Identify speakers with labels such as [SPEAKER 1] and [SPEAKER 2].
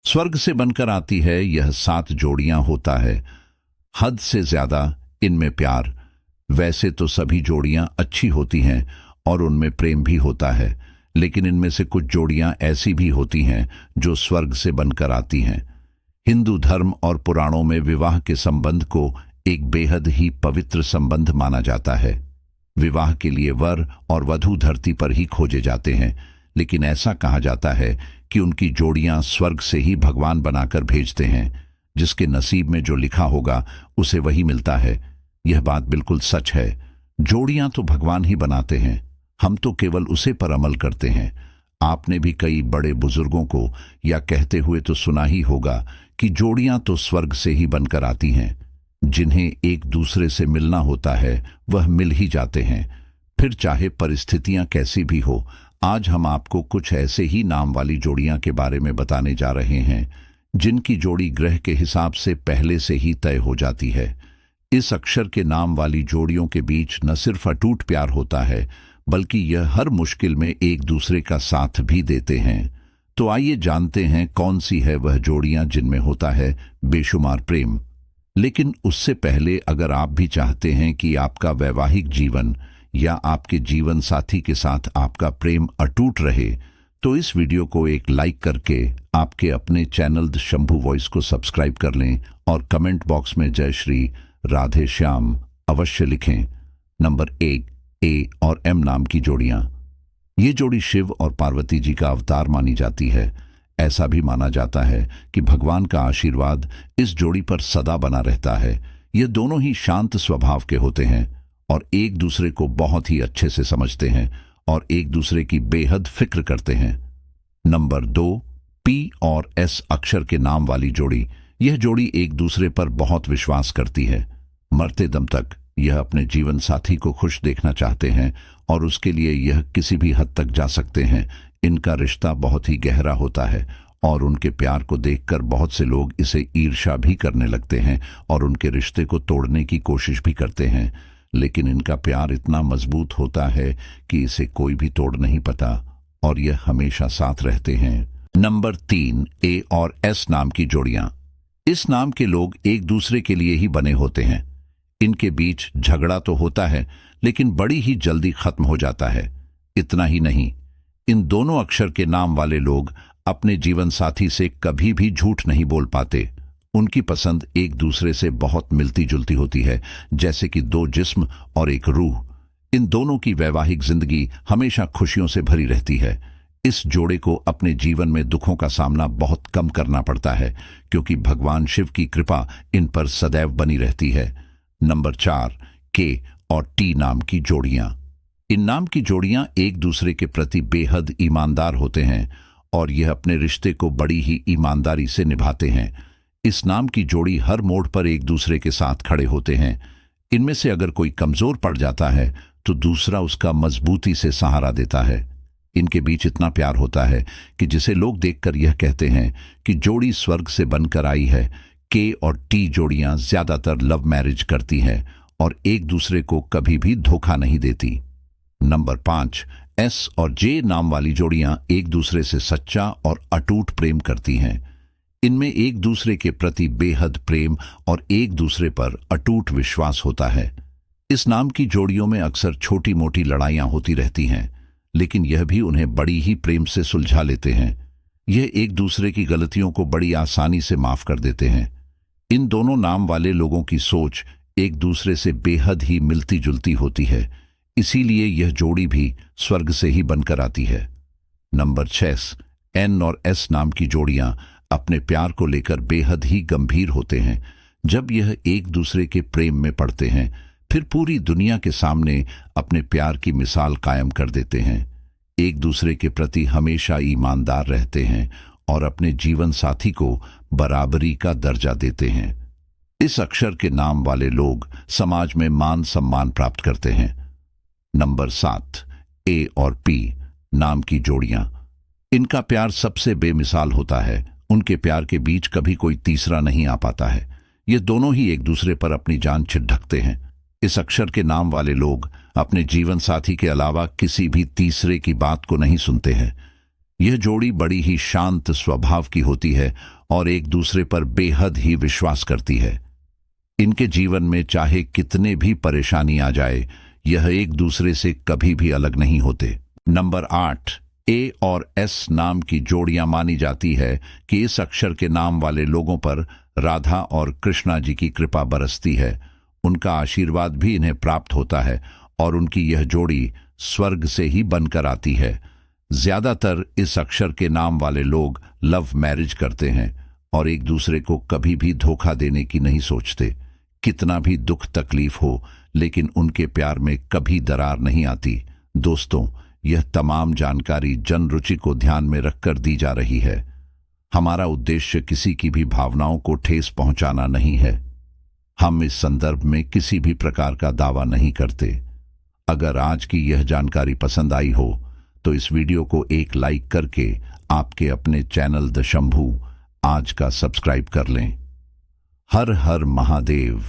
[SPEAKER 1] स्वर्ग से बनकर आती है, यह 7 जोड़ियां होता है। हद से ज्यादा इनमें प्यार। वैसे तो सभी जोड़ियां अच्छी होती हैं और उनमें प्रेम भी होता है, लेकिन इनमें से कुछ जोड़ियां ऐसी भी होती हैं जो स्वर्ग से बनकर आती हैं। हिंदू धर्म और पुराणों में विवाह के संबंध को एक बेहद ही पवित्र संबंध माना जाता है। विवाह के लिए वर और वधू धरती पर ही खोजे जाते हैं, लेकिन ऐसा कहा जाता है कि उनकी जोड़ियां स्वर्ग से ही भगवान बनाकर भेजते हैं। जिसके नसीब में जो लिखा होगा उसे वही मिलता है। यह बात बिल्कुल सच है। जोड़ियां तो भगवान ही बनाते हैं, हम तो केवल उसे पर अमल करते हैं। आपने भी कई बड़े बुजुर्गों को या कहते हुए तो सुना ही होगा कि जोड़ियां तो स्वर्ग से ही बनकर आती हैं। जिन्हें एक दूसरे से मिलना होता है वह मिल ही जाते हैं, फिर चाहे परिस्थितियां कैसी भी हो। आज हम आपको कुछ ऐसे ही नाम वाली जोड़ियां के बारे में बताने जा रहे हैं जिनकी जोड़ी ग्रह के हिसाब से पहले से ही तय हो जाती है। इस अक्षर के नाम वाली जोड़ियों के बीच न सिर्फ अटूट प्यार होता है, बल्कि यह हर मुश्किल में एक दूसरे का साथ भी देते हैं। तो आइए जानते हैं कौन सी है वह जोड़ियां जिनमें होता है बेशुमार प्रेम। लेकिन उससे पहले अगर आप भी चाहते हैं कि आपका वैवाहिक जीवन या आपके जीवन साथी के साथ आपका प्रेम अटूट रहे, तो इस वीडियो को एक लाइक करके आपके अपने चैनल द शंभू वॉइस को सब्सक्राइब कर लें और कमेंट बॉक्स में जय श्री राधे श्याम अवश्य लिखें। नंबर 1, ए और एम नाम की जोड़ियां। ये जोड़ी शिव और पार्वती जी का अवतार मानी जाती है। ऐसा भी माना जाता है कि भगवान का आशीर्वाद इस जोड़ी पर सदा बना रहता है। ये दोनों ही शांत स्वभाव के होते हैं और एक दूसरे को बहुत ही अच्छे से समझते हैं और एक दूसरे की बेहद फिक्र करते हैं। नंबर 2, पी और एस अक्षर के नाम वाली जोड़ी। यह जोड़ी एक दूसरे पर बहुत विश्वास करती है। मरते दम तक यह अपने जीवन साथी को खुश देखना चाहते हैं और उसके लिए यह किसी भी हद तक जा सकते हैं। इनका रिश्ता बहुत ही गहरा होता है और उनके प्यार को देखकर बहुत से लोग इसे ईर्ष्या भी करने लगते हैं और उनके रिश्ते को तोड़ने की कोशिश भी करते हैं। लेकिन इनका प्यार इतना मजबूत होता है कि इसे कोई भी तोड़ नहीं पाता और यह हमेशा साथ रहते हैं। नंबर 3, ए और एस नाम की जोड़ियां। इस नाम के लोग एक दूसरे के लिए ही बने होते हैं। इनके बीच झगड़ा तो होता है, लेकिन बड़ी ही जल्दी खत्म हो जाता है। इतना ही नहीं, इन दोनों अक्षर के नाम वाले लोग अपने जीवन साथी से कभी भी झूठ नहीं बोल पाते। उनकी पसंद एक दूसरे से बहुत मिलती जुलती होती है, जैसे कि 2 जिस्म और एक रूह। इन दोनों की वैवाहिक जिंदगी हमेशा खुशियों से भरी रहती है। इस जोड़े को अपने जीवन में दुखों का सामना बहुत कम करना पड़ता है, क्योंकि भगवान शिव की कृपा इन पर सदैव बनी रहती है। नंबर 4, के और टी नाम की जोड़ियां। इन नाम की जोड़ियां एक दूसरे के प्रति बेहद ईमानदार होते हैं और यह अपने रिश्ते को बड़ी ही ईमानदारी से निभाते हैं। इस नाम की जोड़ी हर मोड़ पर एक दूसरे के साथ खड़े होते हैं। इनमें से अगर कोई कमजोर पड़ जाता है तो दूसरा उसका मजबूती से सहारा देता है। इनके बीच इतना प्यार होता है कि जिसे लोग देखकर यह कहते हैं कि जोड़ी स्वर्ग से बनकर आई है। के और टी जोड़ियां ज्यादातर लव मैरिज करती हैं और एक दूसरे को कभी भी धोखा नहीं देती। नंबर 5, एस और जे नाम वाली जोड़ियां एक दूसरे से सच्चा और अटूट प्रेम करती हैं। इनमें एक दूसरे के प्रति बेहद प्रेम और एक दूसरे पर अटूट विश्वास होता है। इस नाम की जोड़ियों में अक्सर छोटी मोटी लड़ाइयां होती रहती हैं, लेकिन यह भी उन्हें बड़ी ही प्रेम से सुलझा लेते हैं। यह एक दूसरे की गलतियों को बड़ी आसानी से माफ कर देते हैं। इन दोनों नाम वाले लोगों की सोच एक दूसरे से बेहद ही मिलती जुलती होती है, इसीलिए यह जोड़ी भी स्वर्ग से ही बनकर आती है। नंबर 6, एन और एस नाम की जोड़ियां अपने प्यार को लेकर बेहद ही गंभीर होते हैं। जब यह एक दूसरे के प्रेम में पड़ते हैं, फिर पूरी दुनिया के सामने अपने प्यार की मिसाल कायम कर देते हैं। एक दूसरे के प्रति हमेशा ईमानदार रहते हैं और अपने जीवन साथी को बराबरी का दर्जा देते हैं। इस अक्षर के नाम वाले लोग समाज में मान सम्मान प्राप्त करते हैं। नंबर 7, ए और पी नाम की जोड़ियां। इनका प्यार सबसे बेमिसाल होता है। उनके प्यार के बीच कभी कोई तीसरा नहीं आ पाता है। ये दोनों ही एक दूसरे पर अपनी जान छिड़कते हैं। इस अक्षर के नाम वाले लोग अपने जीवन साथी के अलावा किसी भी तीसरे की बात को नहीं सुनते हैं। यह जोड़ी बड़ी ही शांत स्वभाव की होती है और एक दूसरे पर बेहद ही विश्वास करती है। इनके जीवन में चाहे कितने भी परेशानी आ जाए, यह एक दूसरे से कभी भी अलग नहीं होते। नंबर 8, ए और एस नाम की जोड़ियां मानी जाती है कि इस अक्षर के नाम वाले लोगों पर राधा और कृष्णा जी की कृपा बरसती है। उनका आशीर्वाद भी इन्हें प्राप्त होता है और उनकी यह जोड़ी स्वर्ग से ही बनकर आती है। ज्यादातर इस अक्षर के नाम वाले लोग लव मैरिज करते हैं और एक दूसरे को कभी भी धोखा देने की नहीं सोचते। कितना भी दुख तकलीफ हो, लेकिन उनके प्यार में कभी दरार नहीं आती। दोस्तों, यह तमाम जानकारी जन रुचि को ध्यान में रखकर दी जा रही है। हमारा उद्देश्य किसी की भी भावनाओं को ठेस पहुंचाना नहीं है। हम इस संदर्भ में किसी भी प्रकार का दावा नहीं करते। अगर आज की यह जानकारी पसंद आई हो तो इस वीडियो को एक लाइक करके आपके अपने चैनल द शंभू आज का सब्सक्राइब कर लें। हर हर महादेव।